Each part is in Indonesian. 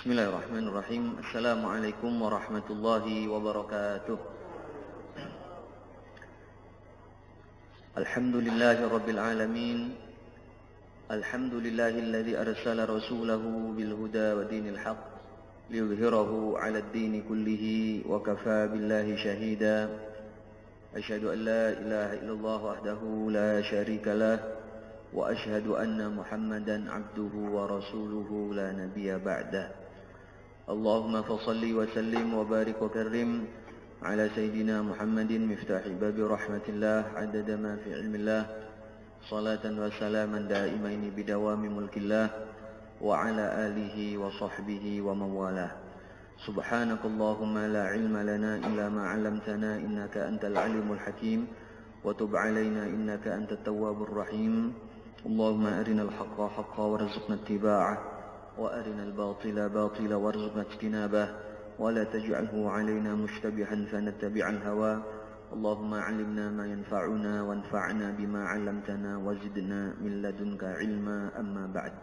Bismillahirrahmanirrahim. Assalamualaikum warahmatullahi wabarakatuh. Alhamdulillahi rabbil alamin. Alhamdulillahilladzi arsala rasulahu bil huda wa dinil haqq liyudhhirahu 'ala ad-dini kullihi wa kafaa billahi shahida. Asyhadu an la ilaha illallah wahdahu la syarika lah wa asyhadu anna Muhammadan 'abduhu wa rasuluhu la nabiyya ba'dah. Allahumma fasalli wa sallim wa barik wa karrim ala sayyidina Muhammadin miftahi babi rahmatillah adada ma fi ilmillah salatan wa salaman daimaini bidawami mulkillah wa ala alihi wa sahbihi wa mawalah. Subhanakallahumma la ilma lana illa ma 'allamtana innaka antal alimul hakim wa tub alaina innaka antat tawwabur rahim. Allahumma arinal haqqa haqqan warzuqna ittiba'ah وأرنا الباطل باطلا وارزقنا اجتنابه ولا تجعله علينا مشتبها فنتبع الهوى. اللهم علمنا ما ينفعنا وانفعنا بما علمتنا وزدنا من لدنك علما. أما بعد.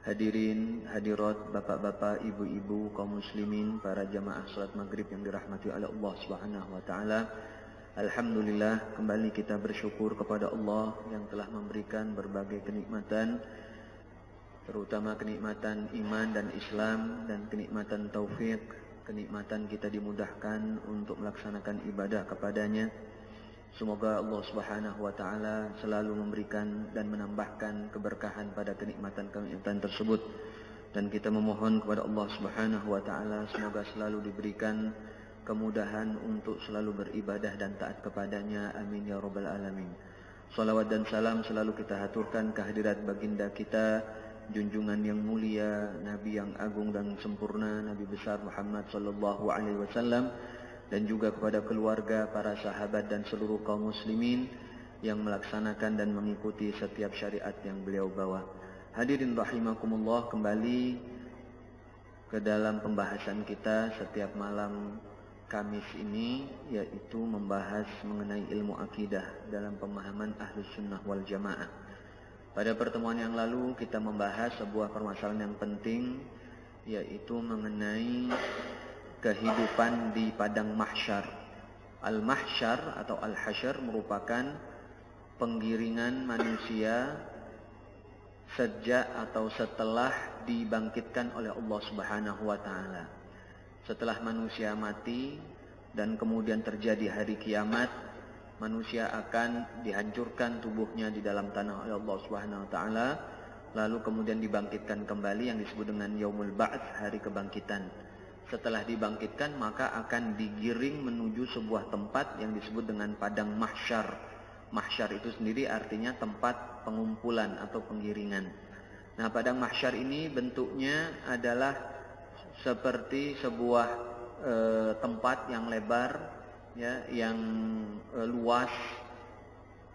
Hadirin, hadirat, bapak-bapak, ibu-ibu, kaum muslimin, para jamaah salat maghrib yang dirahmati oleh Allah Subhanahu wa taala. Alhamdulillah, kembali kita bersyukur kepada Allah yang telah memberikan berbagai kenikmatan, terutama kenikmatan iman dan Islam dan kenikmatan taufik, kenikmatan kita dimudahkan untuk melaksanakan ibadah kepadanya. Semoga Allah Subhanahu wa taala selalu memberikan dan menambahkan keberkahan pada kenikmatan-kenikmatan tersebut, dan kita memohon kepada Allah Subhanahu wa taala semoga selalu diberikan kemudahan untuk selalu beribadah dan taat kepadanya. Amin ya rabbal alamin. Salawat dan salam selalu kita haturkan kehadirat baginda kita, junjungan yang mulia, Nabi yang agung dan sempurna, Nabi besar Muhammad sallallahu alaihi wasallam, dan juga kepada keluarga, para sahabat dan seluruh kaum muslimin yang melaksanakan dan mengikuti setiap syariat yang beliau bawa. Hadirin rahimakumullah, kembali ke dalam pembahasan kita setiap malam Kamis ini, yaitu membahas mengenai ilmu akidah dalam pemahaman Ahlus Sunnah wal Jamaah. Pada pertemuan yang lalu kita membahas sebuah permasalahan yang penting, yaitu mengenai kehidupan di padang mahsyar. Al-mahsyar atau al-hasyar merupakan penggiringan manusia sejak atau setelah dibangkitkan oleh Allah Subhanahu wa taala. Setelah manusia mati dan kemudian terjadi hari kiamat, manusia akan dihancurkan tubuhnya di dalam tanah oleh Allah Subhanahu wa taala, lalu kemudian dibangkitkan kembali yang disebut dengan yaumul ba'ts, hari kebangkitan. Setelah dibangkitkan maka akan digiring menuju sebuah tempat yang disebut dengan padang mahsyar. Mahsyar itu sendiri artinya tempat pengumpulan atau penggiringan. Nah, padang mahsyar ini bentuknya adalah seperti sebuah tempat yang lebar, ya, yang luas,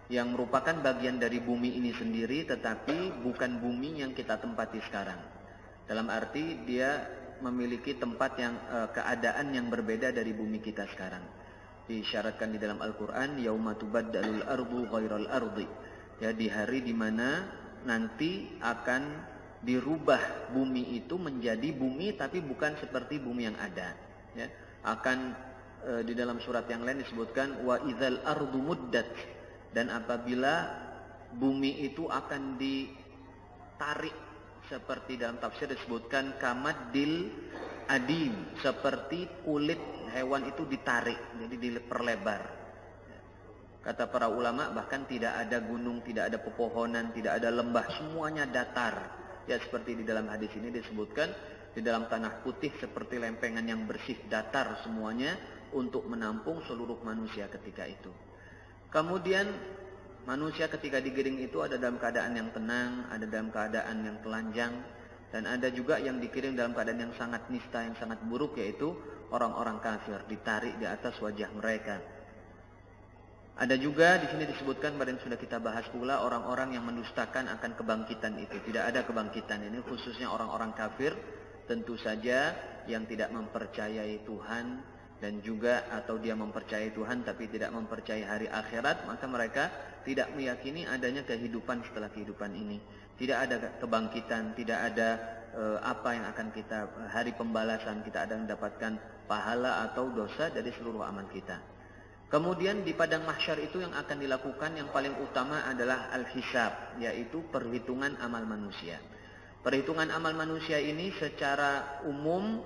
yang merupakan bagian dari bumi ini sendiri, tetapi bukan bumi yang kita tempati sekarang. Dalam arti dia memiliki tempat yang keadaan yang berbeda dari bumi kita sekarang. Disyaratkan di dalam Al-Quran, yauma tubaddalul ardu ghairal ardi, ya, di hari di mana nanti akan dirubah bumi itu menjadi bumi tapi bukan seperti bumi yang ada, ya. Akan di dalam surat yang lain disebutkan wa idzal ardu muddat, dan apabila bumi itu akan ditarik, seperti dalam tafsir disebutkan kamaddil adim, seperti kulit hewan itu ditarik, jadi diperlebar. Kata para ulama bahkan tidak ada gunung, tidak ada pepohonan, tidak ada lembah, semuanya datar. Ya, seperti di dalam hadis ini disebutkan, di dalam tanah putih seperti lempengan yang bersih, datar semuanya untuk menampung seluruh manusia ketika itu. Kemudian manusia ketika digiring itu ada dalam keadaan yang tenang, ada dalam keadaan yang telanjang, dan ada juga yang dikirim dalam keadaan yang sangat nista, yang sangat buruk, yaitu orang-orang kafir, ditarik di atas wajah mereka. Ada juga di sini disebutkan, pada yang sudah kita bahas pula, orang-orang yang mendustakan akan kebangkitan itu. Tidak ada kebangkitan ini, khususnya orang-orang kafir, tentu saja yang tidak mempercayai Tuhan, dan juga atau dia mempercayai Tuhan tapi tidak mempercayai hari akhirat, maka mereka tidak meyakini adanya kehidupan setelah kehidupan ini. Tidak ada kebangkitan, tidak ada apa yang akan kita, hari pembalasan, kita ada mendapatkan pahala atau dosa dari seluruh amal kita. Kemudian di padang mahsyar itu yang akan dilakukan yang paling utama adalah al-hisab, yaitu perhitungan amal manusia. Perhitungan amal manusia ini secara umum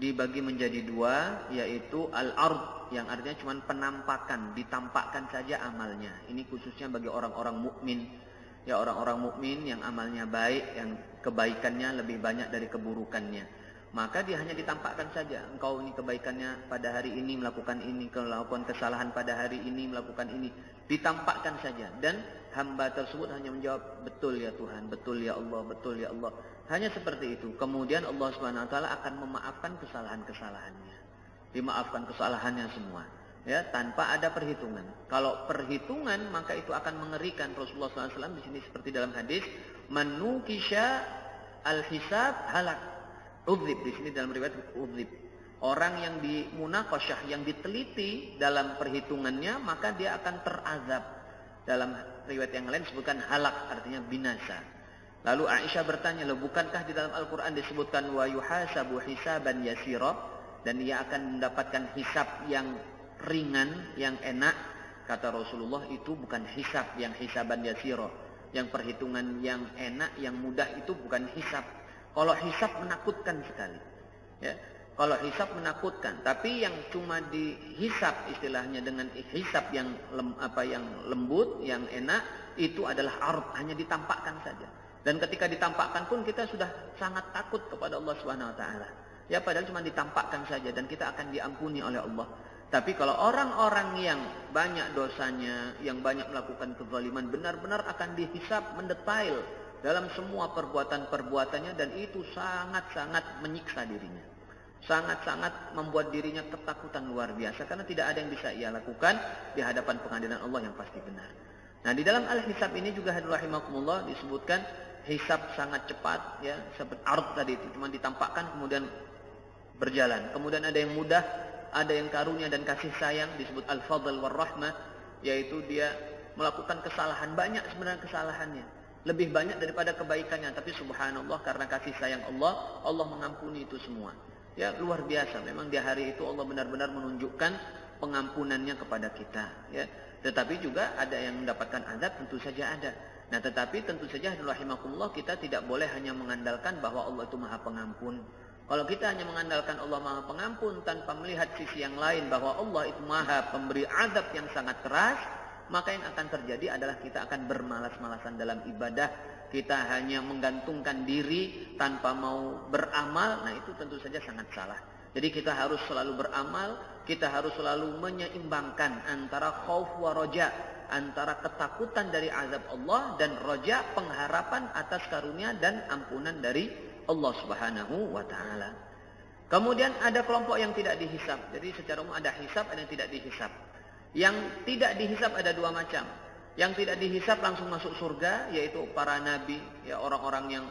dibagi menjadi dua, yaitu al-ard, yang artinya cuma penampakan, ditampakkan saja amalnya. Ini khususnya bagi orang-orang mukmin. Ya, orang-orang mukmin yang amalnya baik, yang kebaikannya lebih banyak dari keburukannya. Maka dia hanya ditampakkan saja. Engkau ini kebaikannya pada hari ini melakukan ini, melakukan kesalahan pada hari ini melakukan ini. Ditampakkan saja. Dan hamba tersebut hanya menjawab, betul ya Tuhan, betul ya Allah, betul ya Allah. Hanya seperti itu. Kemudian Allah Subhanahu wa taala akan memaafkan kesalahan-kesalahannya. Dimaafkan kesalahannya semua. Ya, tanpa ada perhitungan. Kalau perhitungan maka itu akan mengerikan. Rasulullah SAW di sini seperti dalam hadis, manukisha al-hisab halak. Udzib, di sini dalam riwayat udzib. Orang yang dimunaqasyah, yang diteliti dalam perhitungannya, maka dia akan terazab. Dalam riwayat yang lain disebutkan halak, artinya binasa. Lalu Aisyah bertanya, bukankah di dalam Al-Quran disebutkan wa yuhasabu hisaban yasira, dan ia akan mendapatkan hisab yang ringan, yang enak? Kata Rasulullah, itu bukan hisab yang hisaban yasira. Yang perhitungan yang enak, yang mudah itu bukan hisab. Kalau hisab menakutkan sekali. Ya, kalau hisab menakutkan, tapi yang cuma dihisab istilahnya dengan hisab yang lembut, yang enak, itu adalah ard, hanya ditampakkan saja. Dan ketika ditampakkan pun kita sudah sangat takut kepada Allah Subhanahu wa taala. Ya, padahal cuma ditampakkan saja dan kita akan diampuni oleh Allah. Tapi kalau orang-orang yang banyak dosanya, yang banyak melakukan kezaliman, benar-benar akan dihisab mendetail dalam semua perbuatan-perbuatannya, dan itu sangat-sangat menyiksa dirinya. Sangat-sangat membuat dirinya ketakutan luar biasa, karena tidak ada yang bisa ia lakukan di hadapan pengadilan Allah yang pasti benar. Nah, di dalam al-hisab ini juga hadirin rahimakumullah disebutkan hisab sangat cepat, ya, seperti ard tadi itu cuma ditampakkan kemudian berjalan. Kemudian ada yang mudah, ada yang karunia dan kasih sayang, disebut al-fadl war rahmah, yaitu dia melakukan kesalahan, banyak sebenarnya kesalahannya, lebih banyak daripada kebaikannya, tapi subhanallah karena kasih sayang Allah, Allah mengampuni itu semua. Ya, luar biasa. Memang di hari itu Allah benar-benar menunjukkan pengampunannya kepada kita. Ya, tetapi juga ada yang mendapatkan azab, tentu saja ada. Nah, tetapi tentu saja rahimakumullah, kita tidak boleh hanya mengandalkan bahwa Allah itu Maha Pengampun. Kalau kita hanya mengandalkan Allah Maha Pengampun tanpa melihat sisi yang lain bahwa Allah itu Maha Pemberi azab yang sangat keras, maka yang akan terjadi adalah kita akan bermalas-malasan dalam ibadah. Kita hanya menggantungkan diri tanpa mau beramal. Nah, itu tentu saja sangat salah. Jadi kita harus selalu beramal, kita harus selalu menyeimbangkan antara khauf wa roja, antara ketakutan dari azab Allah dan roja, pengharapan atas karunia dan ampunan dari Allah Subhanahu wa ta'ala. Kemudian ada kelompok yang tidak dihisab. Jadi secara umum ada hisab, ada yang tidak dihisab. Yang tidak dihisab ada dua macam. Yang tidak dihisab langsung masuk surga, yaitu para nabi, ya, orang-orang yang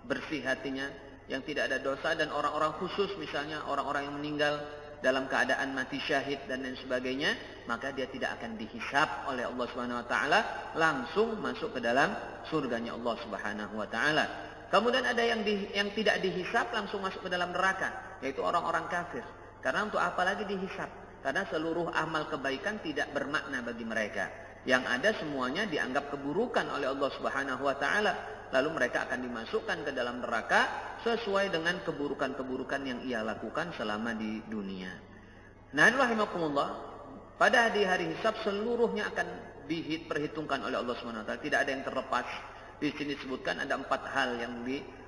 bersih hatinya, yang tidak ada dosa, dan orang-orang khusus, misalnya orang-orang yang meninggal dalam keadaan mati syahid dan lain sebagainya, maka dia tidak akan dihisab oleh Allah Subhanahu wa taala, langsung masuk ke dalam surganya Allah Subhanahu wa taala. Kemudian ada yang tidak dihisab, langsung masuk ke dalam neraka, yaitu orang-orang kafir. Karena untuk apa lagi dihisab? Karena seluruh amal kebaikan tidak bermakna bagi mereka. Yang ada semuanya dianggap keburukan oleh Allah Subhanahu wa taala. Lalu mereka akan dimasukkan ke dalam neraka sesuai dengan keburukan-keburukan yang ia lakukan selama di dunia. Nah, rahimakumullah, pada hari hisab seluruhnya akan diperhitungkan oleh Allah Subhanahu wa taala. Tidak ada yang terlepas. Di sini disebutkan ada 4 hal yang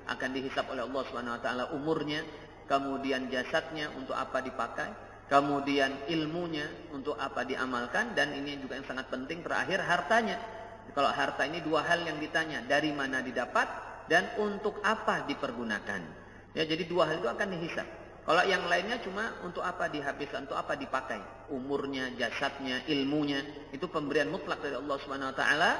akan dihisab oleh Allah Subhanahu wa taala: umurnya, kemudian jasadnya untuk apa dipakai, kemudian ilmunya untuk apa diamalkan, dan ini juga yang sangat penting terakhir, hartanya. Kalau harta ini 2 hal yang ditanya, dari mana didapat dan untuk apa dipergunakan. Ya, jadi 2 hal itu akan dihisab. Kalau yang lainnya cuma untuk apa dihabiskan, untuk apa dipakai, umurnya, jasadnya, ilmunya, itu pemberian mutlak dari Allah Subhanahu wa taala,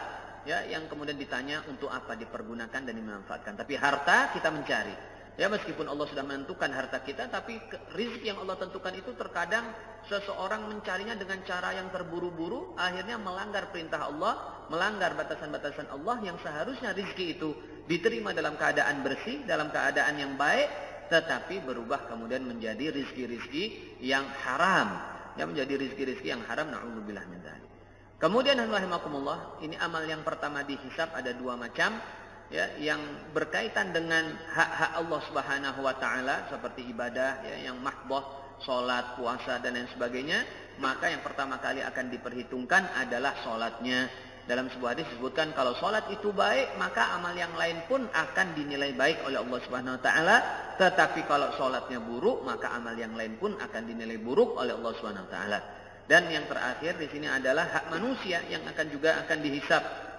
ya, yang kemudian ditanya untuk apa dipergunakan dan dimanfaatkan. Tapi harta kita mencari. Ya, meskipun Allah sudah menentukan harta kita, tapi rizki yang Allah tentukan itu terkadang seseorang mencarinya dengan cara yang terburu-buru, akhirnya melanggar perintah Allah, melanggar batasan-batasan Allah yang seharusnya rizki itu diterima dalam keadaan bersih, dalam keadaan yang baik, tetapi berubah kemudian menjadi rizki-rizki yang haram. Ya, menjadi rizki-rizki yang haram, na'udzubillah min dzalik. Kemudian rahimakumullah, ini amal yang pertama dihisab ada 2 macam. Ya, yang berkaitan dengan hak-hak Allah Subhanahu wa taala seperti ibadah ya, yang mahdhah, salat, puasa dan lain sebagainya, maka yang pertama kali akan diperhitungkan adalah salatnya. Dalam sebuah hadis disebutkan kalau salat itu baik, maka amal yang lain pun akan dinilai baik oleh Allah Subhanahu wa taala, tetapi kalau salatnya buruk, maka amal yang lain pun akan dinilai buruk oleh Allah Subhanahu wa taala. Dan yang terakhir di sini adalah hak manusia yang akan dihisab.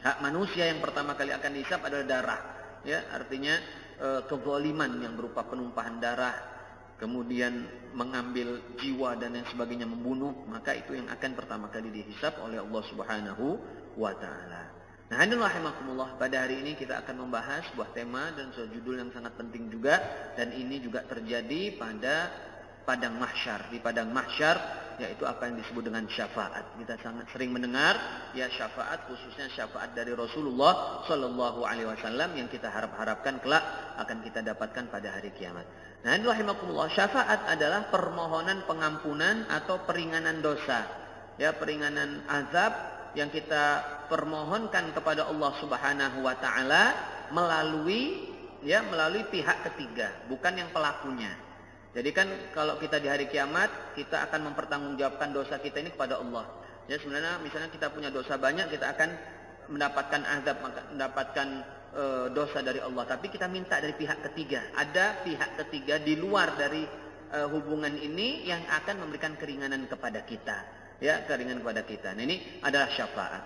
Hak manusia yang pertama kali akan dihisab adalah darah. Ya, artinya kezaliman yang berupa penumpahan darah, kemudian mengambil jiwa dan yang sebagainya, membunuh, maka itu yang akan pertama kali dihisab oleh Allah Subhanahu wa taala. Nah, hadirin rahimakumullah, pada hari ini kita akan membahas sebuah tema dan sebuah judul yang sangat penting juga, dan ini juga terjadi pada padang mahsyar. Di padang mahsyar yaitu apa yang disebut dengan syafaat. Kita sangat sering mendengar ya syafaat, khususnya syafaat dari Rasulullah Shallallahu Alaihi Wasallam yang kita harapkan kelak akan kita dapatkan pada hari kiamat. Nah, rahimakumullah, syafaat adalah permohonan pengampunan atau peringanan dosa, ya, peringanan azab yang kita permohonkan kepada Allah Subhanahu Wa Taala melalui pihak ketiga, bukan yang pelakunya. Jadi kan kalau kita di hari kiamat, kita akan mempertanggungjawabkan dosa kita ini kepada Allah. Ya, sebenarnya misalnya kita punya dosa banyak, kita akan mendapatkan azab, mendapatkan dosa dari Allah. Tapi kita minta dari pihak ketiga. Ada pihak ketiga di luar dari hubungan ini yang akan memberikan keringanan kepada kita. Ya, keringanan kepada kita. Nah, ini adalah syafaat.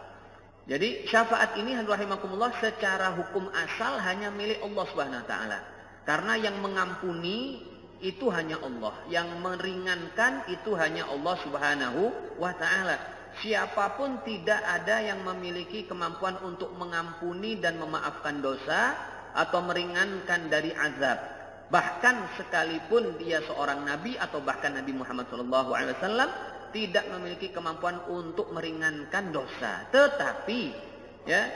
Jadi syafaat ini rahimakumullah secara hukum asal hanya milik Allah Subhanahu wa taala. Karena yang mengampuni itu hanya Allah, yang meringankan itu hanya Allah Subhanahu wa taala. Siapapun tidak ada yang memiliki kemampuan untuk mengampuni dan memaafkan dosa atau meringankan dari azab. Bahkan sekalipun dia seorang nabi atau bahkan Nabi Muhammad SAW tidak memiliki kemampuan untuk meringankan dosa. Tetapi ya,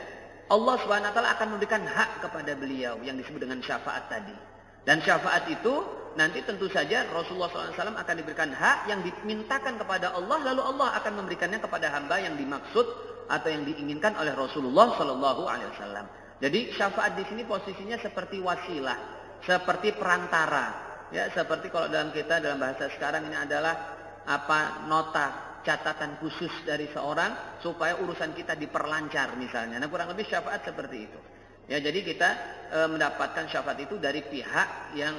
Allah Subhanahu wa taala akan memberikan hak kepada beliau yang disebut dengan syafaat tadi. Dan syafaat itu nanti tentu saja Rasulullah SAW akan diberikan hak yang dimintakan kepada Allah, lalu Allah akan memberikannya kepada hamba yang dimaksud atau yang diinginkan oleh Rasulullah SAW. Jadi syafaat di sini posisinya seperti wasilah, seperti perantara, ya, seperti kalau dalam bahasa sekarang ini adalah nota catatan khusus dari seorang supaya urusan kita diperlancar misalnya. Nah, kurang lebih syafaat seperti itu. Ya, jadi kita mendapatkan syafaat itu dari pihak yang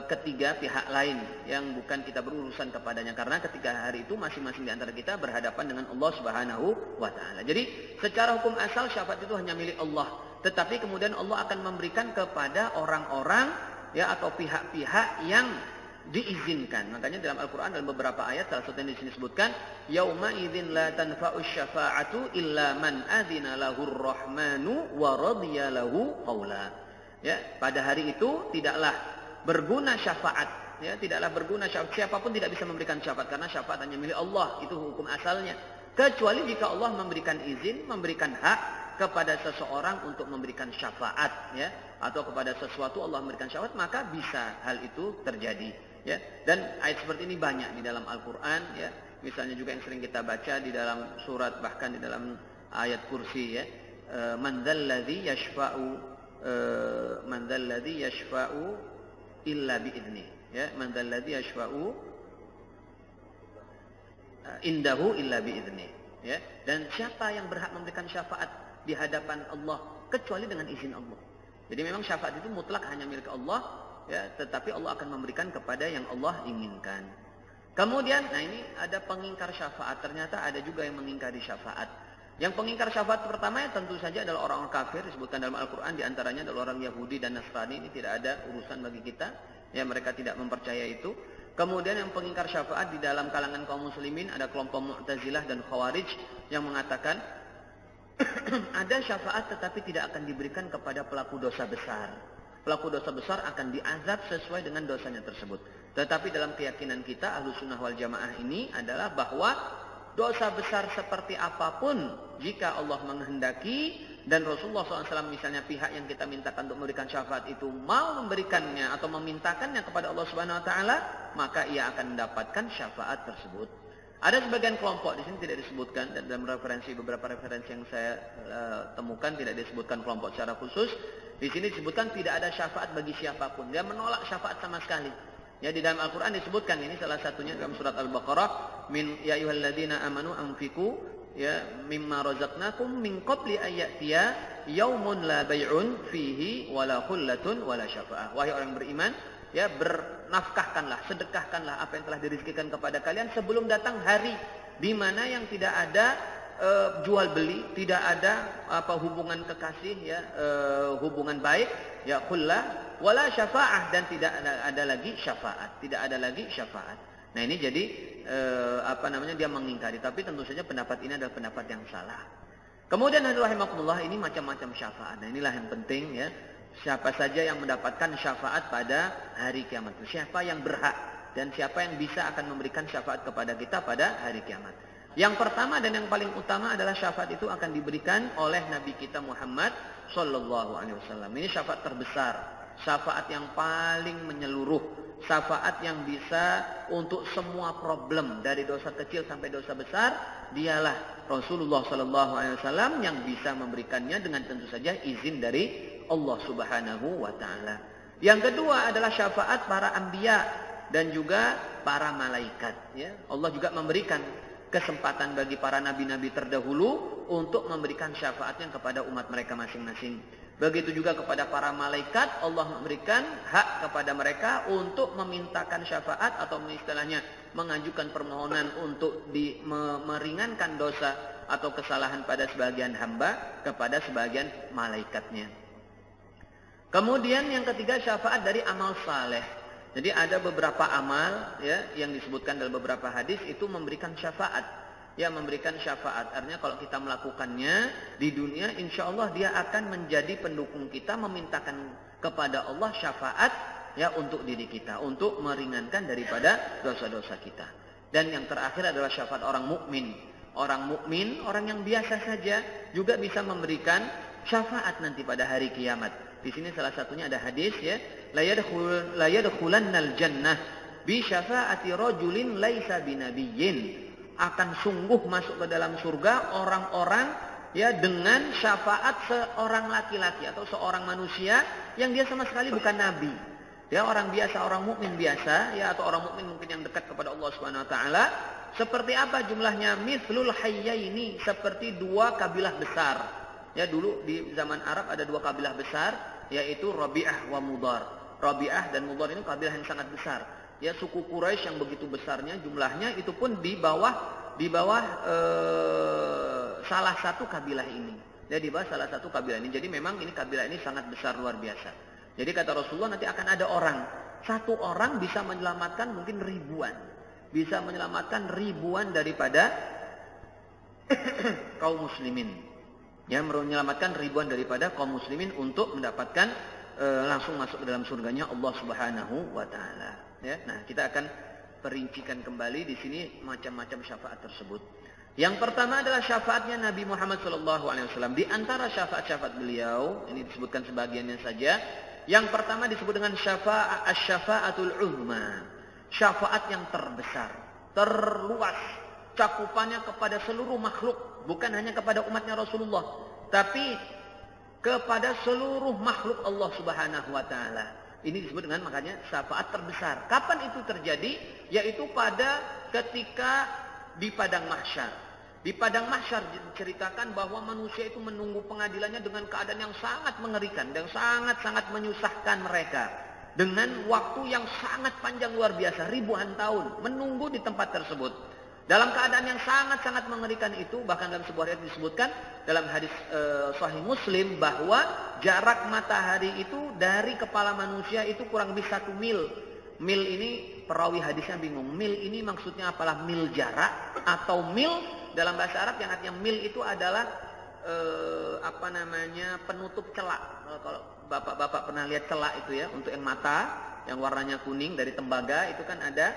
ketiga, pihak lain yang bukan kita berurusan kepadanya, karena ketika hari itu masing-masing di antara kita berhadapan dengan Allah Subhanahu wa taala. Jadi secara hukum asal syafaat itu hanya milik Allah, tetapi kemudian Allah akan memberikan kepada orang-orang ya atau pihak-pihak yang diizinkan. Makanya dalam Al-Qur'an dalam beberapa ayat, salah satu yang di sini disebutkan, yauma idzin la tanfa'us syafa'atu illa man adzina lahur rahmanu wa radiya lahu qaula. Ya, pada hari itu tidaklah berguna syafaat, ya, tidaklah berguna syafaat. Siapapun tidak bisa memberikan syafaat karena syafaat hanya milik Allah, itu hukum asalnya. Kecuali jika Allah memberikan izin, memberikan hak kepada seseorang untuk memberikan syafaat, ya, atau kepada sesuatu Allah memberikan syafaat, maka bisa hal itu terjadi. Ya, dan ayat seperti ini banyak di dalam Al-Qur'an, ya. Misalnya juga yang sering kita baca di dalam surat, bahkan di dalam ayat kursi, ya. Man dzalladzi yashfa'u illa bi'idznih, ya. Man dzalladzi yashfa'u indahu illa bi'idznih, ya. Dan siapa yang berhak memberikan syafaat di hadapan Allah kecuali dengan izin Allah. Jadi memang syafaat itu mutlak hanya milik Allah, ya, tetapi Allah akan memberikan kepada yang Allah inginkan. Kemudian, nah ini ada pengingkar syafaat. Ternyata ada juga yang mengingkari syafaat. Yang pengingkar syafaat pertama ya tentu saja adalah orang-orang kafir, disebutkan dalam Al-Quran, diantaranya adalah orang Yahudi dan Nasrani. Ini tidak ada urusan bagi kita, ya, mereka tidak mempercaya itu. Kemudian yang pengingkar syafaat di dalam kalangan kaum muslimin ada kelompok Mu'tazilah dan Khawarij yang mengatakan ada syafaat tetapi tidak akan diberikan kepada pelaku dosa besar. pelaku dosa besar akan diazab sesuai dengan dosanya tersebut. Tetapi dalam keyakinan kita Ahlussunnah wal Jamaah ini adalah bahwa dosa besar seperti apapun, jika Allah menghendaki dan Rasulullah SAW misalnya pihak yang kita mintakan untuk memberikan syafaat itu mau memberikannya atau memintakannya kepada Allah Subhanahu Wa Taala, maka ia akan mendapatkan syafaat tersebut. Ada sebagian kelompok di sini tidak disebutkan, dan dalam beberapa referensi yang saya temukan tidak disebutkan kelompok secara khusus. Di sini disebutkan tidak ada syafaat bagi siapapun. Dia menolak syafaat sama sekali. Ya, di dalam Al-Quran disebutkan, ini salah satunya dalam surat Al-Baqarah, min ya ayyuhalladzina amanu anfiqu ya mimma razaqnakum min qabli ayyatiya yaumun la bai'un fihi wala khullatun wala syafa'ah. Wahai orang beriman, ya bernafkahkanlah, sedekahkanlah apa yang telah dirizkikan kepada kalian sebelum datang hari di mana yang tidak ada jual beli, tidak ada hubungan kekasih, ya hubungan baik, ya khullah wala syafaah, dan tidak ada lagi syafaat, tidak ada lagi syafaat. Nah ini jadi dia mengingkari, tapi tentu saja pendapat ini adalah pendapat yang salah. Kemudian rahimakumullah, ini macam-macam syafaat. Nah inilah yang penting, ya. Siapa saja yang mendapatkan syafaat pada hari kiamat, siapa yang berhak dan siapa yang bisa akan memberikan syafaat kepada kita pada hari kiamat. Yang pertama dan yang paling utama adalah syafaat itu akan diberikan oleh Nabi kita Muhammad Sallallahu Alaihi Wasallam. Ini syafaat terbesar, syafaat yang paling menyeluruh, syafaat yang bisa untuk semua problem dari dosa kecil sampai dosa besar. Dialah Rasulullah Sallallahu Alaihi Wasallam yang bisa memberikannya dengan tentu saja izin dari Allah Subhanahu Wa Taala. Yang kedua adalah syafaat para anbiya dan juga para malaikat. Ya, Allah juga memberikan kesempatan bagi para nabi-nabi terdahulu untuk memberikan syafaatnya kepada umat mereka masing-masing. Begitu juga kepada para malaikat, Allah memberikan hak kepada mereka untuk memintakan syafaat atau istilahnya mengajukan permohonan untuk meringankan dosa atau kesalahan pada sebagian hamba kepada sebagian malaikatnya. Kemudian yang ketiga, syafaat dari amal saleh. Jadi ada beberapa amal, ya, yang disebutkan dalam beberapa hadis itu memberikan syafaat. Ya, memberikan syafaat. Artinya kalau kita melakukannya di dunia, insya Allah dia akan menjadi pendukung kita, memintakan kepada Allah syafaat, ya, untuk diri kita, untuk meringankan daripada dosa-dosa kita. Dan yang terakhir adalah syafaat orang mukmin. Orang mukmin, orang yang biasa saja juga bisa memberikan syafaat nanti pada hari kiamat. Di sini salah satunya ada hadis, ya, la yadkhulannal jannah bi syafaati rajulin laisa binabiyyin. Akan sungguh masuk ke dalam surga orang-orang, ya, dengan syafaat seorang laki-laki atau seorang manusia yang dia sama sekali bukan nabi. Ya, orang biasa, orang mukmin biasa, ya, atau orang mukmin mungkin yang dekat kepada Allah Subhanahu Wa Taala. Seperti apa jumlahnya? Mithlul hayyaini, seperti dua kabilah besar. Ya, dulu di zaman Arab ada dua kabilah besar, yaitu Rabi'ah wa Mudhar. Rabi'ah dan Mudhar ini kabilah yang sangat besar. Ya, suku Quraisy yang begitu besarnya jumlahnya, itu pun di bawah salah satu kabilah ini. Ya, di bawah salah satu kabilah ini. Jadi memang ini kabilah ini sangat besar, luar biasa. Jadi kata Rasulullah, nanti akan ada orang, satu orang bisa menyelamatkan mungkin ribuan, bisa menyelamatkan ribuan daripada kaum muslimin. Ya, menyelamatkan ribuan daripada kaum muslimin untuk mendapatkan langsung masuk ke dalam surganya Allah Subhanahu Wa Taala. Ya, nah kita akan perincikan kembali di sini macam-macam syafaat tersebut. Yang pertama adalah syafaatnya Nabi Muhammad SAW. Di antara syafaat-syafaat beliau, ini disebutkan sebagiannya saja. Yang pertama disebut dengan syafa'atul uzma, syafaat yang terbesar, terluas, cakupannya kepada seluruh makhluk, bukan hanya kepada umatnya Rasulullah, tapi kepada seluruh makhluk Allah Subhanahu Wa Taala. Ini disebut dengan makanya syafaat terbesar. Kapan itu terjadi? Yaitu pada ketika di padang mahsyar. Di padang mahsyar diceritakan bahwa manusia itu menunggu pengadilannya dengan keadaan yang sangat mengerikan dan sangat-sangat menyusahkan mereka. Dengan waktu yang sangat panjang luar biasa, ribuan tahun menunggu di tempat tersebut. Dalam keadaan yang sangat-sangat mengerikan itu, bahkan dalam sebuah riwayat disebutkan dalam hadis Sahih Muslim bahwa jarak matahari itu dari kepala manusia itu kurang lebih 1 mil. Mil ini perawi hadisnya bingung. Mil ini maksudnya apalah, mil jarak atau mil dalam bahasa Arab yang artinya mil itu adalah penutup celak. Kalau bapak-bapak pernah lihat celak itu ya, untuk yang mata yang warnanya kuning dari tembaga itu kan ada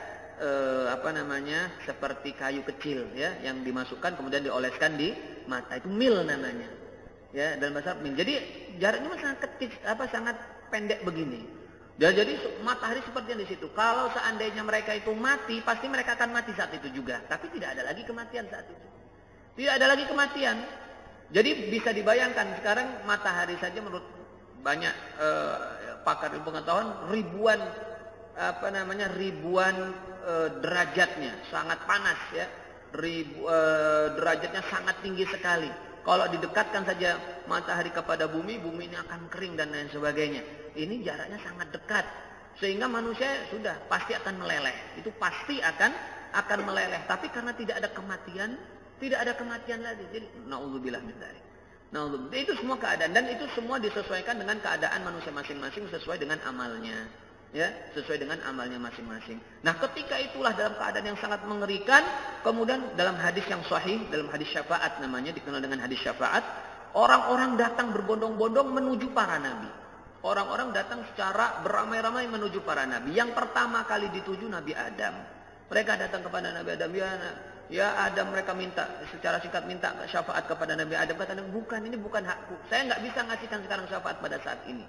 seperti kayu kecil ya yang dimasukkan kemudian dioleskan di mata, itu mil namanya. Ya, dalam bahasa mil. Jadi jaraknya sangat kecil, sangat pendek begini. Jadi matahari seperti yang di situ. Kalau seandainya mereka itu mati, pasti mereka akan mati saat itu juga. Tapi tidak ada lagi kematian saat itu. Tidak ada lagi kematian. Jadi bisa dibayangkan sekarang matahari saja menurut banyak pakar ilmu pengetahuan ribuan derajatnya, sangat panas ya. Derajatnya sangat tinggi sekali. Kalau didekatkan saja matahari kepada bumi, bumi ini akan kering dan lain sebagainya. Ini jaraknya sangat dekat. Sehingga manusia sudah pasti akan meleleh. Itu pasti akan meleleh. Tapi karena tidak ada kematian lagi. Jadi naudzubillah min dzalik. Naudzubillah. Itu semua keadaan dan itu semua disesuaikan dengan keadaan manusia masing-masing sesuai dengan amalnya. Ya, sesuai dengan amalnya masing-masing. Nah, ketika itulah dalam keadaan yang sangat mengerikan, kemudian dalam hadis yang sahih, dalam hadis syafaat namanya, dikenal dengan hadis syafaat, orang-orang datang berbondong-bondong menuju para nabi. Orang-orang datang secara beramai-ramai menuju para nabi. Yang pertama kali dituju Nabi Adam. Mereka datang kepada Nabi Adam, ya Adam, mereka minta secara singkat minta syafaat kepada Nabi Adam. Kata Nabi, bukan, ini bukan hakku. Saya nggak bisa ngasihkan sekarang syafaat pada saat ini.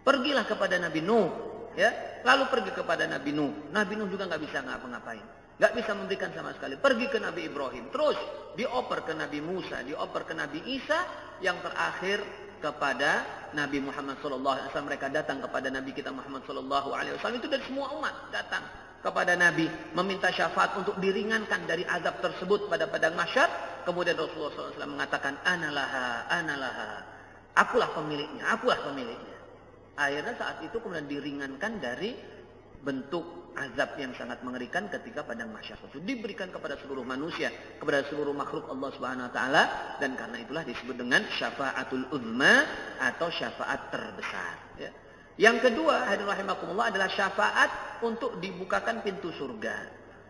Pergilah kepada Nabi Nuh. Ya, lalu pergi kepada Nabi Nuh. Nabi Nuh juga nggak bisa ngapa-ngapain, nggak bisa memberikan sama sekali. Pergi ke Nabi Ibrahim, terus dioper ke Nabi Musa, dioper ke Nabi Isa, yang terakhir kepada Nabi Muhammad SAW. Mereka datang kepada Nabi kita Muhammad SAW. Itu dari semua umat datang kepada Nabi meminta syafaat untuk diringankan dari azab tersebut pada padang mahsyar. Kemudian Rasulullah SAW mengatakan, Analaha, akulah pemiliknya. Akhirnya saat itu kemudian diringankan dari bentuk azab yang sangat mengerikan ketika padang mahsyar itu diberikan kepada seluruh manusia, kepada seluruh makhluk Allah Subhanahu wa taala, dan karena itulah disebut dengan syafaatul uzma atau syafaat terbesar ya. Yang kedua, hadirin rahimakumullah, adalah syafaat untuk dibukakan pintu surga.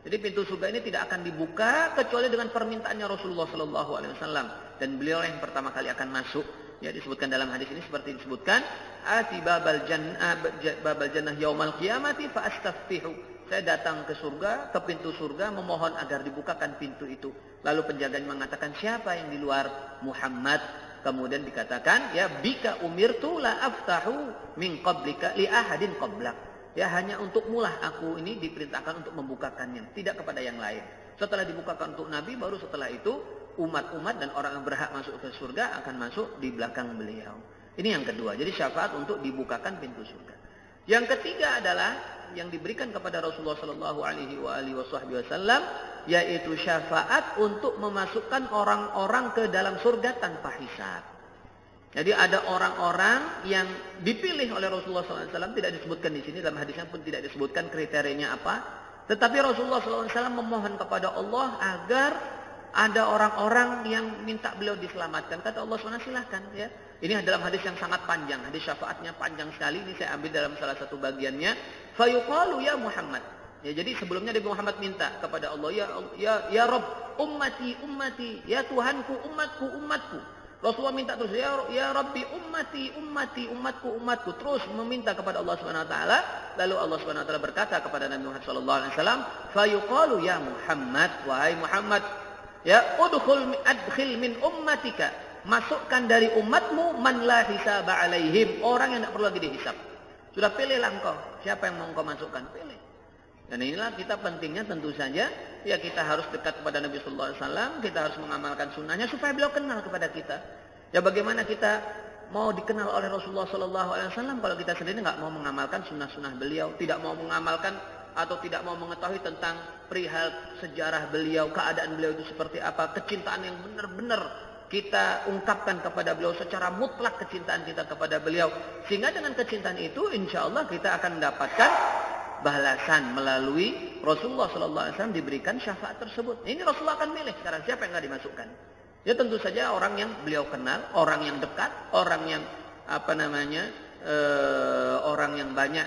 Jadi pintu surga ini tidak akan dibuka kecuali dengan permintaannya Rasulullah sallallahu alaihi wasallam, dan beliau yang pertama kali akan masuk. Ya, disebutkan dalam hadis ini seperti disebutkan, ati babal jannah yaumal qiyamati fa astaftihu. Saya datang ke surga, ke pintu surga, memohon agar dibukakan pintu itu. Lalu penjaganya mengatakan, siapa yang di luar? Muhammad. Kemudian dikatakan, ya bika umirtu la aftahu min qablika li ahadin qablak. Ya, hanya untukmulah aku ini diperintahkan untuk membukakannya, tidak kepada yang lain. Setelah dibukakan untuk Nabi, baru setelah itu umat-umat dan orang yang berhak masuk ke surga akan masuk di belakang beliau. Ini yang kedua. Jadi syafaat untuk dibukakan pintu surga. Yang ketiga adalah yang diberikan kepada Rasulullah sallallahu alaihi wasallam, yaitu syafaat untuk memasukkan orang-orang ke dalam surga tanpa hisab. Jadi ada orang-orang yang dipilih oleh Rasulullah sallallahu alaihi wasallam, tidak disebutkan di sini, dalam hadisnya pun tidak disebutkan kriterianya apa. Tetapi Rasulullah sallallahu alaihi wasallam memohon kepada Allah agar ada orang-orang yang minta beliau diselamatkan. Kata Allah SWT, silahkan ya. Ini dalam hadis yang sangat panjang. Hadis syafaatnya panjang sekali. Ini saya ambil dalam salah satu bagiannya. Fayuqalu ya Muhammad. Ya, jadi sebelumnya Nabi Muhammad minta kepada Allah, ya Rabb, ummati, ya Tuhanku, umatku. Rasulullah minta terus, ya Rabbi, ummati, umatku. Terus meminta kepada Allah SWT. Lalu Allah SWT berkata kepada Nabi Muhammad SAW, fayuqalu ya Muhammad, wahai Muhammad, ya adkhil min ummatika, masukkan dari umatmu man la hisaba alaihim, orang yang tidak perlu lagi dihisab. Sudah pilihlah engkau, siapa yang mau engkau masukkan, pilih. Dan inilah kita pentingnya tentu saja, ya kita harus dekat kepada Nabi sallallahu alaihi wasallam, kita harus mengamalkan sunnahnya supaya beliau kenal kepada kita. Ya bagaimana kita mau dikenal oleh Rasulullah sallallahu alaihi wasallam kalau kita sendiri nggak mau mengamalkan sunnah-sunnah beliau, tidak mau mengamalkan atau tidak mau mengetahui tentang perihal sejarah beliau, keadaan beliau itu seperti apa, kecintaan yang benar-benar kita ungkapkan kepada beliau secara mutlak, kecintaan kita kepada beliau, sehingga dengan kecintaan itu insya Allah kita akan mendapatkan balasan melalui Rasulullah SAW diberikan syafaat tersebut. Ini Rasulullah akan milih sekarang siapa yang nggak dimasukkan. Ya tentu saja orang yang beliau kenal, orang yang dekat, orang yang orang yang banyak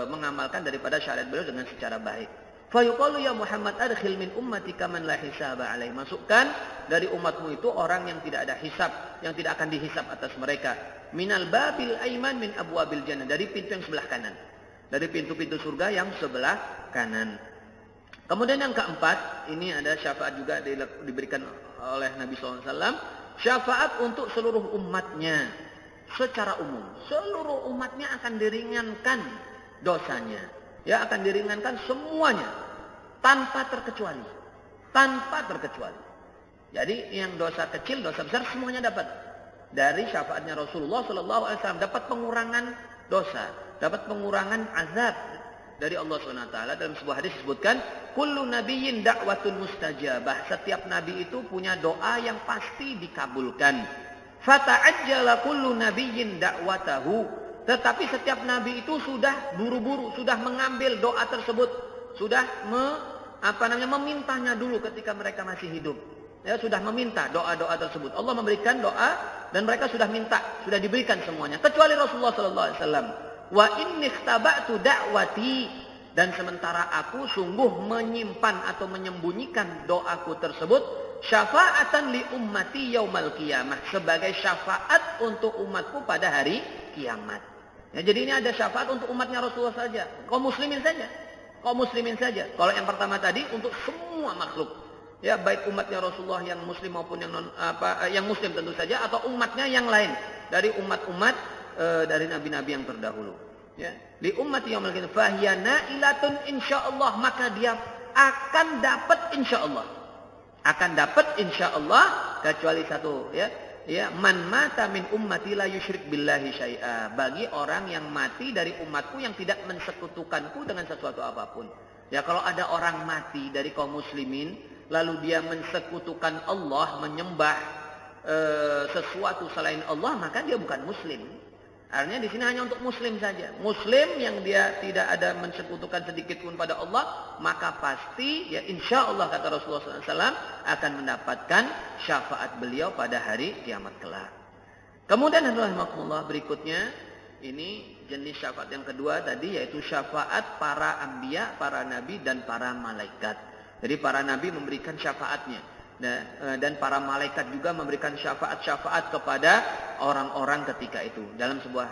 mengamalkan daripada syariat beliau dengan secara baik. Fayuqalu ya Muhammad adkhil min ummatika man la hisaba alaih. Masukkan dari umatmu itu orang yang tidak ada hisab, yang tidak akan dihisab atas mereka. minal babil aiman min abwabil jannah, dari pintu yang sebelah kanan. Dari pintu-pintu surga yang sebelah kanan. Kemudian yang keempat, ini ada syafaat juga diberikan oleh Nabi SAW. Syafaat untuk seluruh umatnya. Secara umum. Seluruh umatnya akan diringankan dosanya. Ya, akan diringankan semuanya. Tanpa terkecuali. Tanpa terkecuali. Jadi yang dosa kecil, dosa besar semuanya dapat. Dari syafaatnya Rasulullah SAW. Dapat pengurangan dosa. Dapat pengurangan azab. Dari Allah SWT dalam sebuah hadis disebutkan, kullu nabiyyin da'watun mustajabah. Setiap nabi itu punya doa yang pasti dikabulkan. Fata'ajjala kullu nabiyyin da'watahu. Tetapi setiap nabi itu sudah buru-buru, sudah mengambil doa tersebut, sudah memintanya dulu ketika mereka masih hidup. Ya, sudah meminta doa-doa tersebut. Allah memberikan doa dan mereka sudah minta, sudah diberikan semuanya. Kecuali Rasulullah SAW. Wa inni ikhtaba'tu da'wati, dan sementara aku sungguh menyimpan atau menyembunyikan doaku tersebut syafa'atan li ummati yaumal qiyamah, sebagai syafaat untuk umatku pada hari kiamat. Ya, jadi ini ada syafaat untuk umatnya Rasulullah saja, kaum muslimin saja. Kaum muslimin saja. Kalau yang pertama tadi untuk semua makhluk. Ya, baik umatnya Rasulullah yang muslim maupun yang muslim tentu saja, atau umatnya yang lain dari umat-umat dari nabi-nabi yang terdahulu. Ya, li ummati yaumil qiyamah fahiya na'ilatun insyaallah, maka dia akan dapat insyaallah. Akan dapat insyaallah, kecuali satu, ya. Ya, man mata min ummati la yusyrik billahi syai'a. Bagi orang yang mati dari umatku yang tidak mensekutukanku dengan sesuatu apapun. Ya, kalau ada orang mati dari kaum muslimin lalu dia mensekutukan Allah, menyembah sesuatu selain Allah, maka dia bukan muslim. Artinya di sini hanya untuk muslim saja. Muslim yang dia tidak ada mensekutukan sedikit pun pada Allah, maka pasti ya insya Allah kata Rasulullah SAW akan mendapatkan syafaat beliau pada hari kiamat kelak. Kemudian alhamdulillah berikutnya, ini jenis syafaat yang kedua tadi, yaitu syafaat para anbiya, para nabi dan para malaikat. Jadi para nabi memberikan syafaatnya. Dan para malaikat juga memberikan syafaat-syafaat kepada orang-orang ketika itu. Dalam sebuah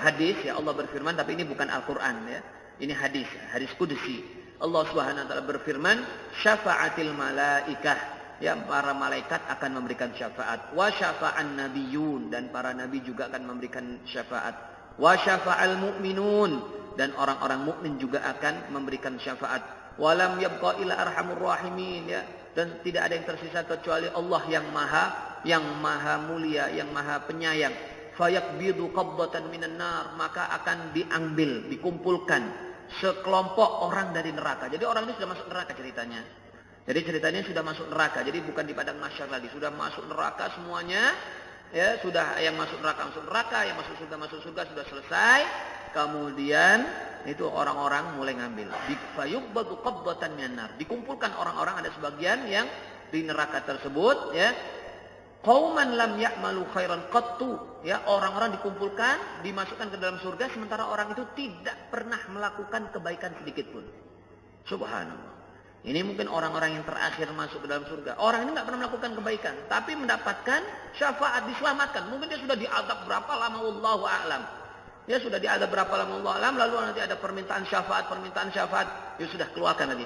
hadis, ya Allah berfirman, tapi ini bukan Al-Quran, ya. Ini hadis qudsi. Allah Subhanahu wa taala berfirman, syafa'atil malaikah, ya, para malaikat akan memberikan syafaat. Wa syafa'an nabiyyun, dan para nabi juga akan memberikan syafaat. Wa syafa'al mu'minun, dan orang-orang mukmin juga akan memberikan syafaat. Walam yabqa ila arhamur rahimin, ya. Dan tidak ada yang tersisa kecuali Allah yang maha mulia, yang maha penyayang. Fayaqbidu qabdatan minan nar, maka akan diambil, dikumpulkan sekelompok orang dari neraka. Jadi orang ini sudah masuk neraka ceritanya. Jadi ceritanya sudah masuk neraka. Jadi bukan di padang mahsyar lagi, sudah masuk neraka semuanya. Ya, sudah yang masuk neraka, yang masuk surga sudah selesai. Kemudian itu orang-orang mulai ngambil. Fayuqbadu qabdatan minan nar. Dikumpulkan orang-orang, ada sebagian yang di neraka tersebut, ya. Qauman lam ya'malu khairan qattu, ya, orang-orang dikumpulkan, dimasukkan ke dalam surga sementara orang itu tidak pernah melakukan kebaikan sedikit pun. Subhanallah. Ini mungkin orang-orang yang terakhir masuk ke dalam surga. Orang ini nggak pernah melakukan kebaikan, tapi mendapatkan syafaat, diselamatkan. Mungkin dia sudah diazab berapa lama, wallahu a'lam. Ya, sudah diazab berapa lama, wallahu a'lam. Lalu nanti ada permintaan syafaat. Ya sudah, keluarkan lagi.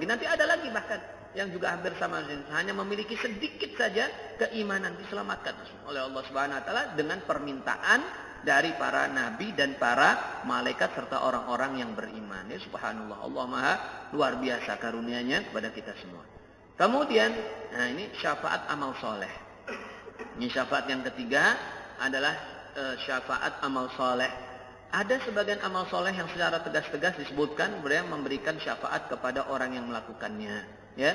Nanti ada lagi bahkan yang juga hampir sama, hanya memiliki sedikit saja keimanan, diselamatkan oleh Allah Subhanahu wa taala dengan permintaan dari para nabi dan para malaikat serta orang-orang yang beriman. Ya, subhanallah, Allah Maha luar biasa karunia-Nya kepada kita semua. Kemudian, nah ini syafaat amal soleh. Ini syafaat yang ketiga adalah syafaat amal soleh. Ada sebagian amal soleh yang secara tegas-tegas disebutkan beliau memberikan syafaat kepada orang yang melakukannya. Ya,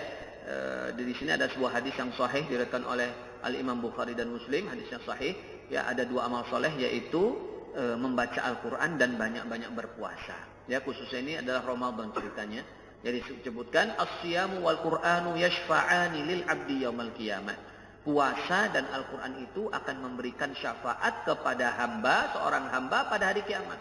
di sini ada sebuah hadis yang sahih diriwayatkan oleh Al Imam Bukhari dan Muslim, hadisnya sahih. Ya, ada dua amal soleh, yaitu membaca Al-Quran dan banyak-banyak berpuasa. Ya, khususnya ini adalah Ramadan ceritanya. Jadi disebutkan as-siyamu wal Qur'anu yashfa'ani lil 'abdi yaumal qiyamah. Puasa dan Al-Quran itu akan memberikan syafaat kepada hamba, seorang hamba pada hari kiamat.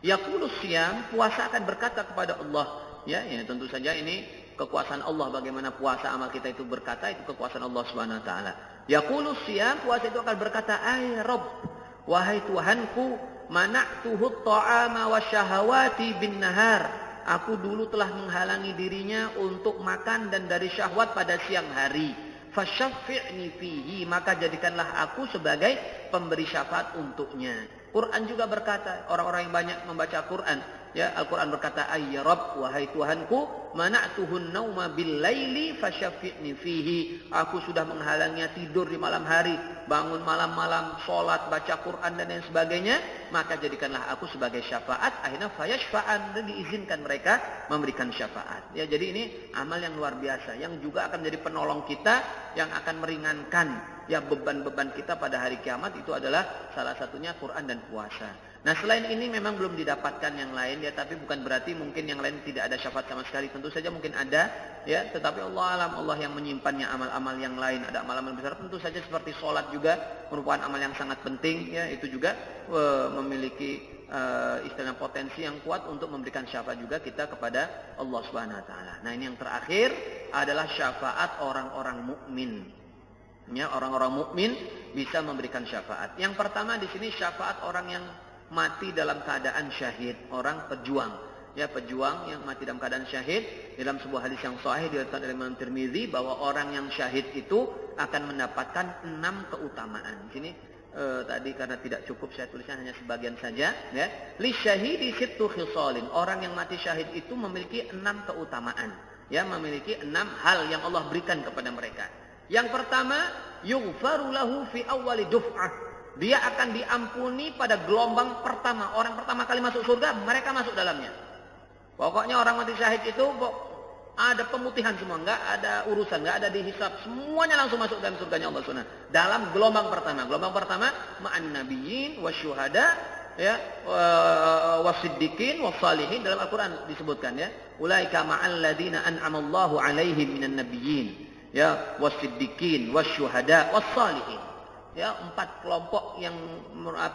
Yaqulus siyam, puasa akan berkata kepada Allah. Ya, ini tentu saja ini kekuasaan Allah, bagaimana puasa amal kita itu berkata, itu kekuasaan Allah Subhanahu wa taala. Yaqulus siyam, puasa itu akan berkata, ay Rabb, Wahai Tuhanku, mana'tuhu ta'ama wasyahawati bin nahar. Aku dulu telah menghalangi dirinya untuk makan dan dari syahwat pada siang hari. Fasyaffi'ni fihi, maka jadikanlah aku sebagai pemberi syafaat untuknya. Quran juga berkata, orang-orang yang banyak membaca Quran, ya, Al-Quran berkata, ay Rabb, wahai Tuhanku, mana'tuhun nauma bil laili fasyaffi'ni fihi. Aku sudah menghalanginya tidur di malam hari, bangun malam-malam, sholat, baca Quran dan lain sebagainya, maka jadikanlah aku sebagai syafaat. Akhirnya fayashfa'an, dan diizinkan mereka memberikan syafaat. Ya, jadi ini amal yang luar biasa, yang juga akan menjadi penolong kita, yang akan meringankan ya beban-beban kita pada hari kiamat. Itu adalah salah satunya Quran dan puasa. Nah, selain ini memang belum didapatkan yang lain ya, tapi bukan berarti mungkin yang lain tidak ada syafaat sama sekali. Tentu saja mungkin ada ya, tetapi Allah alam, Allah yang menyimpannya amal-amal yang lain. Ada amal-amal besar tentu saja seperti sholat juga merupakan amal yang sangat penting ya, itu juga memiliki istilahnya potensi yang kuat untuk memberikan syafaat juga kita kepada Allah Subhanahu wa taala. Nah, ini yang terakhir adalah syafaat orang-orang mukmin. Ya, orang-orang mukmin bisa memberikan syafaat. Yang pertama di sini syafaat orang yang mati dalam keadaan syahid, orang pejuang. Ya, pejuang yang mati dalam keadaan syahid. Dalam sebuah hadis yang sahih diriwayatkan oleh Imam Tirmizi bahwa orang yang syahid itu akan mendapatkan 6 keutamaan. Di sini tadi karena tidak cukup saya tulisnya hanya sebagian saja ya. Li syahidi sittu khisalin. Orang yang mati syahid itu memiliki 6 keutamaan. Ya, memiliki 6 hal yang Allah berikan kepada mereka. Yang pertama, yughfaru lahu fi awwali duf'ah. Dia akan diampuni pada gelombang pertama. Orang pertama kali masuk surga, mereka masuk dalamnya. Pokoknya orang mati syahid itu ada pemutihan semua, enggak ada urusan, enggak ada dihisab, semuanya langsung masuk dalam surganya Allah Subhanahu. Dalam gelombang pertama. Gelombang pertama ma'an nabiyyin wasyuhada ya, wasiddiqin wassalihin. Dalam Al-Qur'an disebutkan ya, ulaika ma'al ladzina an'amallahu 'alaihim minan nabiyyin ya, wasiddiqin wasyuhada wassalihin. Ya, 4 kelompok yang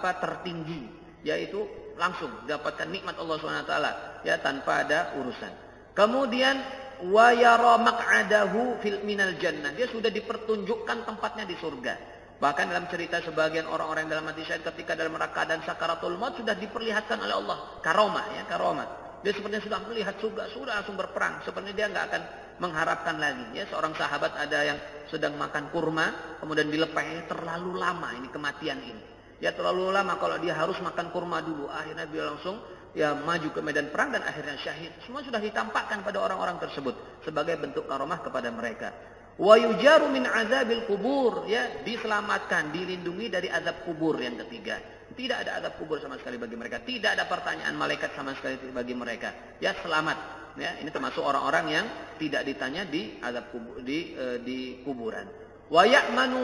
tertinggi, yaitu langsung dapatkan nikmat Allah Subhanahu wa taala ya, tanpa ada urusan. Kemudian wa yara maq'adahu fil minal jannah. Dia sudah dipertunjukkan tempatnya di surga. Bahkan dalam cerita sebagian orang-orang dalam mati syahid ketika dalam keadaan sakaratul maut sudah diperlihatkan oleh Allah karomah ya, karomah. Dia sepertinya sudah melihat surga, sudah langsung berperang. Sepertinya dia enggak akan mengharapkan lagi. Ya, seorang sahabat ada yang sedang makan kurma, kemudian dilepehnya terlalu lama ini kematian ini. Ya, terlalu lama kalau dia harus makan kurma dulu. Akhirnya dia langsung ya maju ke medan perang dan akhirnya syahid. Semua sudah ditampakkan pada orang-orang tersebut sebagai bentuk karomah kepada mereka. Wa yujaru min azabil kubur, ya, diselamatkan, dilindungi dari azab kubur. Yang ketiga, tidak ada azab kubur sama sekali bagi mereka, tidak ada pertanyaan malaikat sama sekali bagi mereka. Ya, selamat. Ya, ini termasuk orang-orang yang tidak ditanya di azab kubur, di kuburan. Wa ya'manu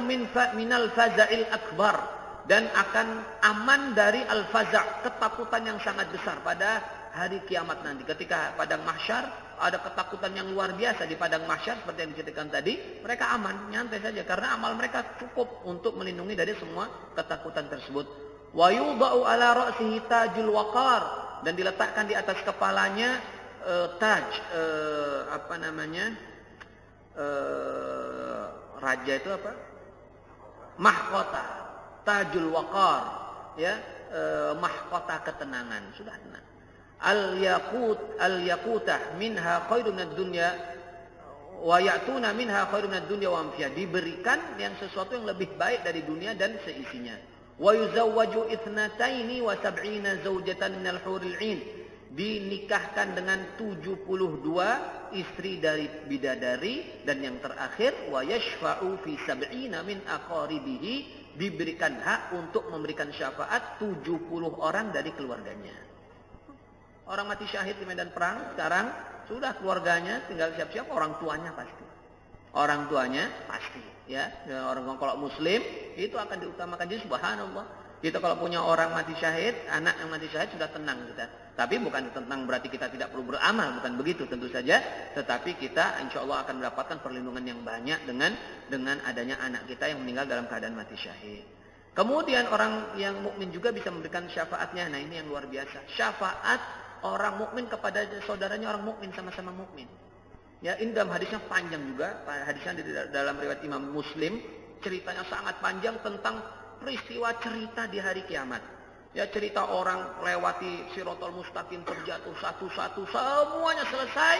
minal faza'il akbar, dan akan aman dari al-faza', ketakutan yang sangat besar pada hari kiamat nanti. Ketika padang mahsyar ada ketakutan yang luar biasa di padang mahsyar seperti yang diceritakan tadi, mereka aman, nyantai saja karena amal mereka cukup untuk melindungi dari semua ketakutan tersebut. Wa yudha'u ala ra'sihi tajul waqar, dan diletakkan di atas kepalanya taj, raja itu apa? Mahkota, tajul waqar, ya, mahkota ketenangan, sudah tenang. Al-yaqutah minha khairun ad-dunya wa ya'tuna minha khairun ad-dunya wa amfiha, diberikan yang sesuatu yang lebih baik dari dunia dan seisinya. Wa yuzawwaju ithnataini wa sab'ina zawjatan minal huril 'ain, dinikahkan dengan 72 istri dari bidadari, dan yang terakhir wa yashfa'u fi sab'ina min aqaribihi, diberikan hak untuk memberikan syafaat 70 orang dari keluarganya. Orang mati syahid di medan perang sekarang sudah keluarganya tinggal siap-siap, orang tuanya pasti. Orang tuanya pasti, ya. Orang kalau muslim itu akan diutamakan. Jadi subhanallah, kita kalau punya orang mati syahid, anak yang mati syahid, sudah tenang kita. Tapi bukan tentang berarti kita tidak perlu beramal, bukan begitu tentu saja. Tetapi kita insya Allah akan mendapatkan perlindungan yang banyak dengan adanya anak kita yang meninggal dalam keadaan mati syahid. Kemudian orang yang mukmin juga bisa memberikan syafaatnya. Nah, ini yang luar biasa. Syafaat orang mukmin kepada saudaranya orang mukmin, sama-sama mukmin. Ya, ini dalam hadisnya panjang juga. Hadisnya di dalam riwayat Imam Muslim, ceritanya sangat panjang tentang peristiwa cerita di hari kiamat. Ya, cerita orang lewati Siratal Mustaqim, terjatuh satu-satu, semuanya selesai.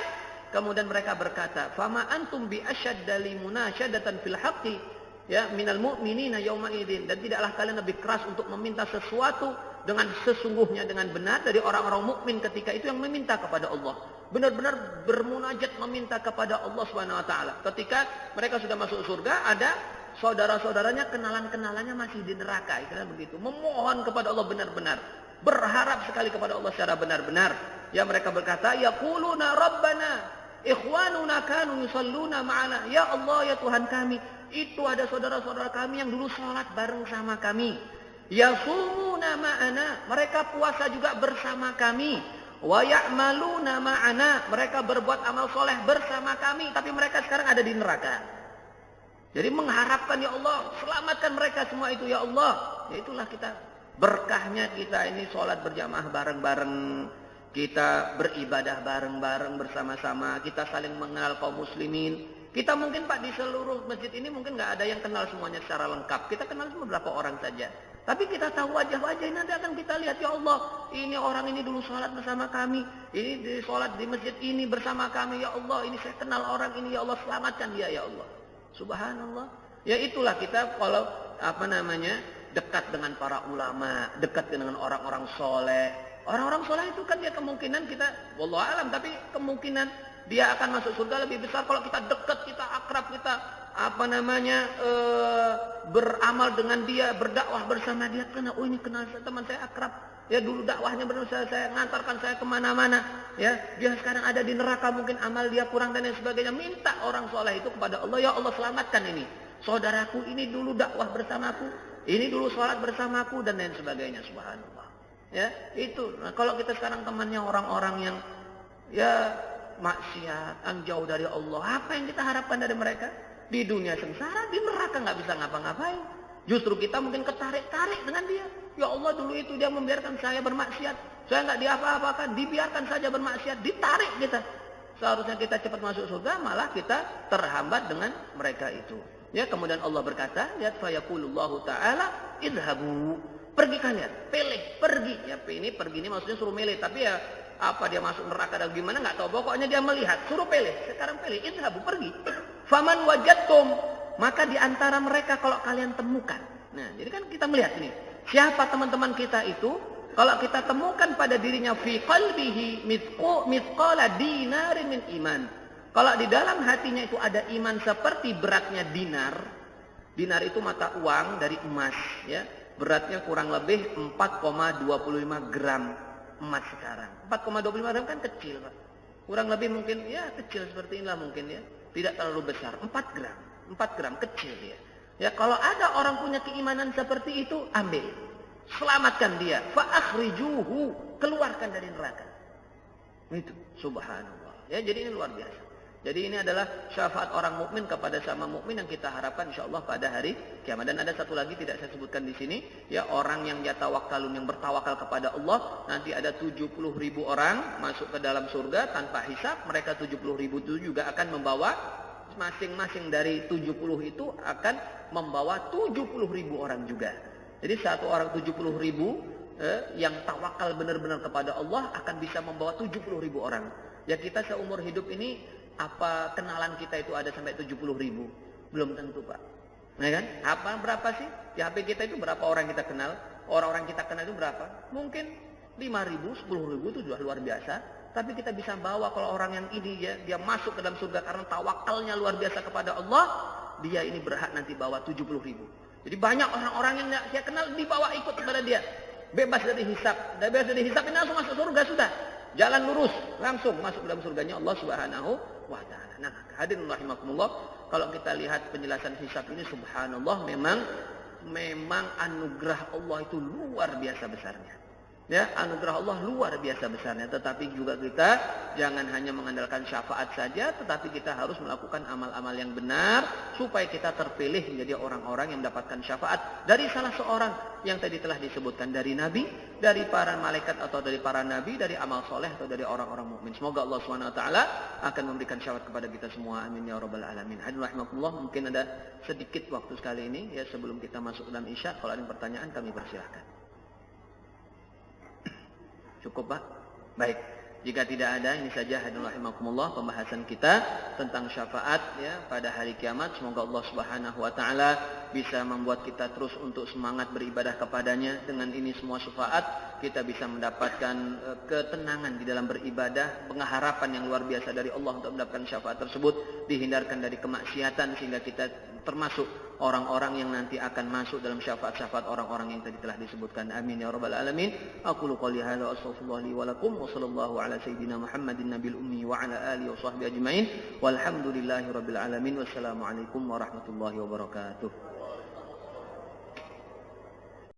Kemudian mereka berkata, "Fama antum bi asyadda li munasyadatan fil haqqi ya minal mu'minina yauma idzin." Dan tidaklah kalian lebih keras untuk meminta sesuatu dengan sesungguhnya, dengan benar dari orang-orang mukmin ketika itu yang meminta kepada Allah. Benar-benar bermunajat meminta kepada Allah Subhanahu wa taala. Ketika mereka sudah masuk surga, ada saudara-saudaranya, kenalan-kenalannya masih di neraka, istilah begitu. Memohon kepada Allah benar-benar, berharap sekali kepada Allah secara benar-benar. Ya, mereka berkata, yaquluna rabbana ikhwanuna kanu yusalluna ma'ana. Ya Allah, ya Tuhan kami, itu ada saudara-saudara kami yang dulu sholat bareng sama kami. Yasumuna ma'ana, mereka puasa juga bersama kami. Wa ya'maluna ma'ana, mereka berbuat amal soleh bersama kami, tapi mereka sekarang ada di neraka. Jadi mengharapkan, ya Allah, selamatkan mereka semua itu, ya Allah. Ya itulah kita, berkahnya kita ini sholat berjamaah bareng-bareng, kita beribadah bareng-bareng bersama-sama, kita saling mengenal kaum muslimin. Kita mungkin Pak di seluruh masjid ini mungkin nggak ada yang kenal semuanya secara lengkap. Kita kenal cuma beberapa orang saja. Tapi kita tahu wajah-wajah, nanti akan kita lihat, ya Allah, ini orang ini dulu sholat bersama kami, ini sholat di masjid ini bersama kami, ya Allah, ini saya kenal orang ini, ya Allah, selamatkan dia, ya Allah. Subhanallah. Ya itulah kita kalau dekat dengan para ulama, dekat dengan orang-orang soleh. Orang-orang soleh itu kan dia kemungkinan kita, wallahu alam, tapi kemungkinan dia akan masuk surga lebih besar kalau kita dekat, kita akrab, kita beramal dengan dia, berdakwah bersama dia. Karena ini kenal teman saya akrab, ya dulu dakwahnya bersama saya ngantarkan saya kemana-mana, ya dia sekarang ada di neraka, mungkin amal dia kurang dan lain sebagainya. Minta orang soleh itu kepada Allah, ya Allah, selamatkan ini saudaraku, ini dulu dakwah bersamaku, ini dulu sholat bersamaku, dan lain sebagainya. Subhanallah. Ya itu. Nah, kalau kita sekarang temannya orang-orang yang ya maksiat, yang jauh dari Allah, apa yang kita harapkan dari mereka? Di dunia sengsara, di neraka nggak bisa ngapa-ngapain. Justru kita mungkin ketarik-tarik dengan dia. Ya Allah, dulu itu dia membiarkan saya bermaksiat, saya nggak diapa-apakan, dibiarkan saja bermaksiat, ditarik kita. Seharusnya kita cepat masuk surga, malah kita terhambat dengan mereka itu. Ya, kemudian Allah berkata, lihat, fayaqulullahu ta'ala idhabu, pergi kalian, pilih, pergi. Ya, pergi ini maksudnya suruh milih, tapi ya apa dia masuk neraka dan gimana nggak tahu, pokoknya dia melihat, suruh pilih. Sekarang pilih, idhabu, pergi. Faman wajadtum, maka di antara mereka kalau kalian temukan. Nah, jadi kan kita melihat ini, siapa teman-teman kita itu, kalau kita temukan pada dirinya fi qalbihi mithqala dinarin min iman. Kalau di dalam hatinya itu ada iman seperti beratnya dinar. Dinar itu mata uang dari emas, ya. Beratnya kurang lebih 4,25 gram emas sekarang. 4,25 gram kan kecil, Pak. Kurang lebih mungkin ya kecil seperti inilah mungkin, ya. Tidak terlalu besar. 4 gram. 4 gram kecil dia. Ya, kalau ada orang punya keimanan seperti itu, ambil. Selamatkan dia. Fa akhrijuhu, keluarkan dari neraka. Itu subhanallah. Ya, jadi ini luar biasa. Jadi ini adalah syafaat orang mukmin kepada sama mukmin yang kita harapkan insyaallah pada hari kiamat. Dan ada satu lagi tidak saya sebutkan di sini, ya, orang yang yatawakkalun, yang bertawakal kepada Allah, nanti ada 70.000 orang masuk ke dalam surga tanpa hisab. Mereka 70.000 itu juga akan membawa, masing-masing dari 70 itu akan membawa 70.000 orang juga. Jadi satu orang 70.000 yang tawakal benar-benar kepada Allah akan bisa membawa 70.000 orang. Ya, kita seumur hidup ini, apa kenalan kita itu ada sampai 70.000? Belum tentu, Pak. Ya kan? Apa berapa sih? Di HP kita itu berapa orang kita kenal? Orang-orang kita kenal itu berapa? Mungkin 5.000, 10.000 itu sudah luar biasa. Tapi kita bisa bawa, kalau orang yang ini ya, dia masuk ke dalam surga karena tawakalnya luar biasa kepada Allah, dia ini berhak nanti bawa 70.000. Jadi banyak orang-orang yang saya kenal dibawa ikut kepada dia. Bebas dari hisab. Bebas dari hisab ini langsung masuk surga sudah. Jalan lurus, langsung masuk dalam surganya Allah Subhanahu wa ta'ala. Nah, hadirin rahimakumullah, kalau kita lihat penjelasan hisab ini, subhanallah, memang anugerah Allah itu luar biasa besarnya. Ya, anugerah Allah luar biasa besarnya. Tetapi juga kita jangan hanya mengandalkan syafaat saja, tetapi kita harus melakukan amal-amal yang benar supaya kita terpilih menjadi orang-orang yang mendapatkan syafaat dari salah seorang yang tadi telah disebutkan, dari Nabi, dari para malaikat atau dari para Nabi, dari amal soleh atau dari orang-orang mukmin. Semoga Allah SWT akan memberikan syafaat kepada kita semua. Amin ya rabbal alamin. Hadirin rahimakumullah, mungkin ada sedikit waktu sekali ini ya sebelum kita masuk dalam Isya. Kalau ada pertanyaan kami persilahkan. Cukup Pak? Baik. Jika tidak ada, ini saja hadirin rahimakumullah pembahasan kita tentang syafaat ya pada hari kiamat. Semoga Allah Subhanahu wa taala bisa membuat kita terus untuk semangat beribadah kepadanya. Dengan ini semua syafaat kita bisa mendapatkan ketenangan di dalam beribadah, pengharapan yang luar biasa dari Allah untuk mendapatkan syafaat tersebut, dihindarkan dari kemaksiatan sehingga kita termasuk orang-orang yang nanti akan masuk dalam syafaat-syafaat orang-orang yang tadi telah disebutkan. Amin ya rabbal alamin. Aqulu qouli hadza wa astaghfirullah li wa lakum wa sallallahu ala sayyidina Muhammadin nabiyil ummi wa ala alihi wa sahbihi ajmain. Walhamdulillahi rabbil alamin. Wassalamu alaikum warahmatullahi wabarakatuh.